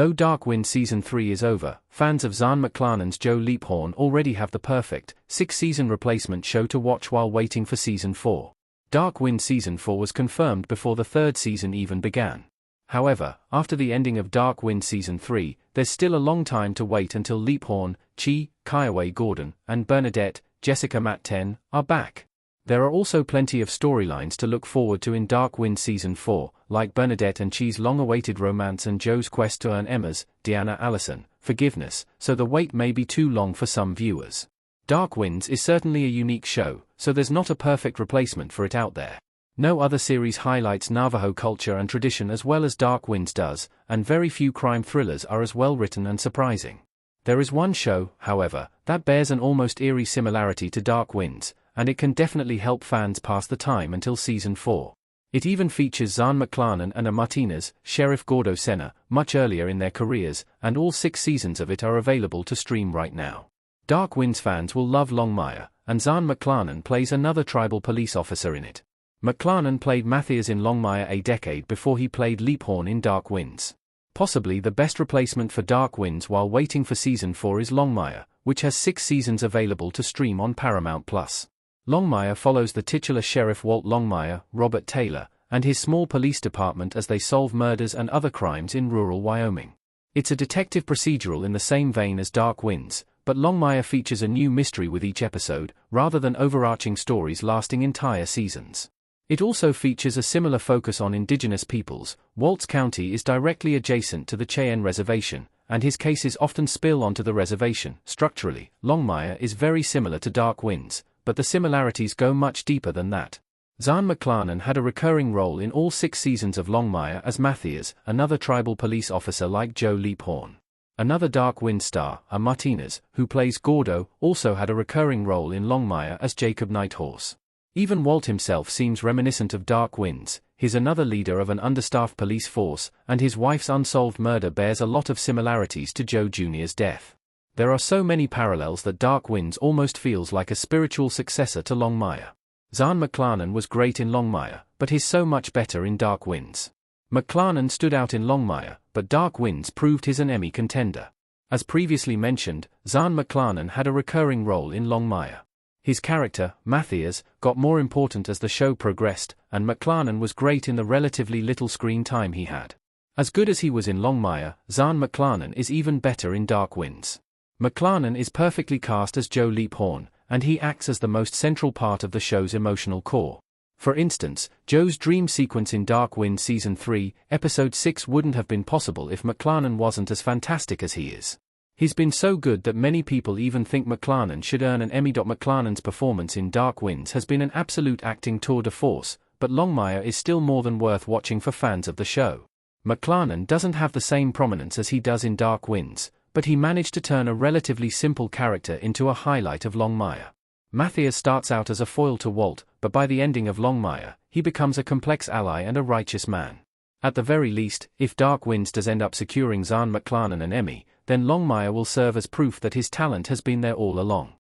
Though Dark Wind Season 3 is over, fans of Zahn McClarnon's Joe Leaphorn already have the perfect, six-season replacement show to watch while waiting for Season 4. Dark Wind Season 4 was confirmed before the third season even began. However, after the ending of Dark Wind Season 3, there's still a long time to wait until Leaphorn, Chi, Kaiaway Gordon, and Bernadette, Jessica Matt-10, are back. There are also plenty of storylines to look forward to in Dark Wind Season 4, like Bernadette and Chi's long-awaited romance and Joe's quest to earn Emma's, Deanna Allison, forgiveness, so the wait may be too long for some viewers. Dark Winds is certainly a unique show, so there's not a perfect replacement for it out there. No other series highlights Navajo culture and tradition as well as Dark Winds does, and very few crime thrillers are as well written and surprising. There is one show, however, that bears an almost eerie similarity to Dark Winds, and it can definitely help fans pass the time until Season 4. It even features Zahn McClarnon and a Martinez, Sheriff Gordo Senna, much earlier in their careers, and all 6 seasons of it are available to stream right now. Dark Winds fans will love Longmire, and Zahn McClarnon plays another tribal police officer in it. McClarnon played Matthias in Longmire a decade before he played Leaphorn in Dark Winds. Possibly the best replacement for Dark Winds while waiting for Season 4 is Longmire, which has 6 seasons available to stream on Paramount+. Longmire follows the titular Sheriff Walt Longmire, Robert Taylor, and his small police department as they solve murders and other crimes in rural Wyoming. It's a detective procedural in the same vein as Dark Winds, but Longmire features a new mystery with each episode, rather than overarching stories lasting entire seasons. It also features a similar focus on indigenous peoples. Walt's county is directly adjacent to the Cheyenne Reservation, and his cases often spill onto the reservation. Structurally, Longmire is very similar to Dark Winds, but the similarities go much deeper than that. Zahn McClarnon had a recurring role in all 6 seasons of Longmire as Matthias, another tribal police officer like Joe Leaphorn. Another Dark Wind star, a Martinez, who plays Gordo, also had a recurring role in Longmire as Jacob Nighthorse. Even Walt himself seems reminiscent of Dark Winds. He's another leader of an understaffed police force, and his wife's unsolved murder bears a lot of similarities to Joe Jr.'s death. There are so many parallels that Dark Winds almost feels like a spiritual successor to Longmire. Zahn McClarnon was great in Longmire, but he's so much better in Dark Winds. McClarnon stood out in Longmire, but Dark Winds proved he's an Emmy contender. As previously mentioned, Zahn McClarnon had a recurring role in Longmire. His character, Matthias, got more important as the show progressed, and McClarnon was great in the relatively little screen time he had. As good as he was in Longmire, Zahn McClarnon is even better in Dark Winds. McClarnon is perfectly cast as Joe Leaphorn, and he acts as the most central part of the show's emotional core. For instance, Joe's dream sequence in Dark Wind Season 3, Episode 6 wouldn't have been possible if McClarnon wasn't as fantastic as he is. He's been so good that many people even think McClarnon should earn an Emmy. McClarnon's performance in Dark Winds has been an absolute acting tour de force, but Longmire is still more than worth watching for fans of the show. McClarnon doesn't have the same prominence as he does in Dark Winds, but he managed to turn a relatively simple character into a highlight of Longmire. Matthias starts out as a foil to Walt, but by the ending of Longmire, he becomes a complex ally and a righteous man. At the very least, if Dark Winds does end up securing Zahn McClarnon an Emmy, then Longmire will serve as proof that his talent has been there all along.